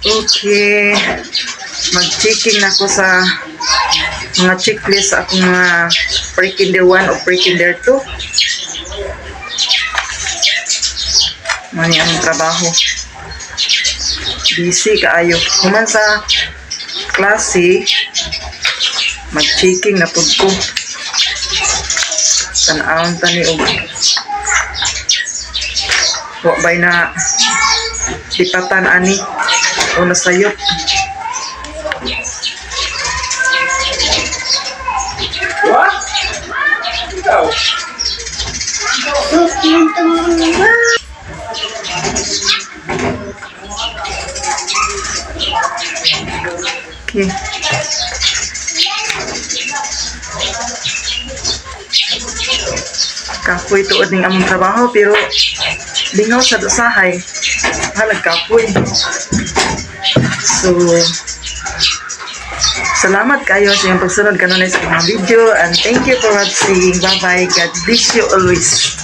Okay. Mag-checking na ako sa mga checklist sa akong mga pre-kinder 1 o pre-kinder 2. Mani ang trabaho. Busy kaayo. Human sa klase, mag-checking na pud ko. Tan-awon tani og wa bay na tipatan ani o nasayop. What? Ikaw? Okay. Kapoy tuod ning among trabaho pero lingaw sa usahay. Halag kapoy. So salamat kayo sa iyong pagsunod kanunay sa mga video and thank you for watching. Bye bye. God bless you always.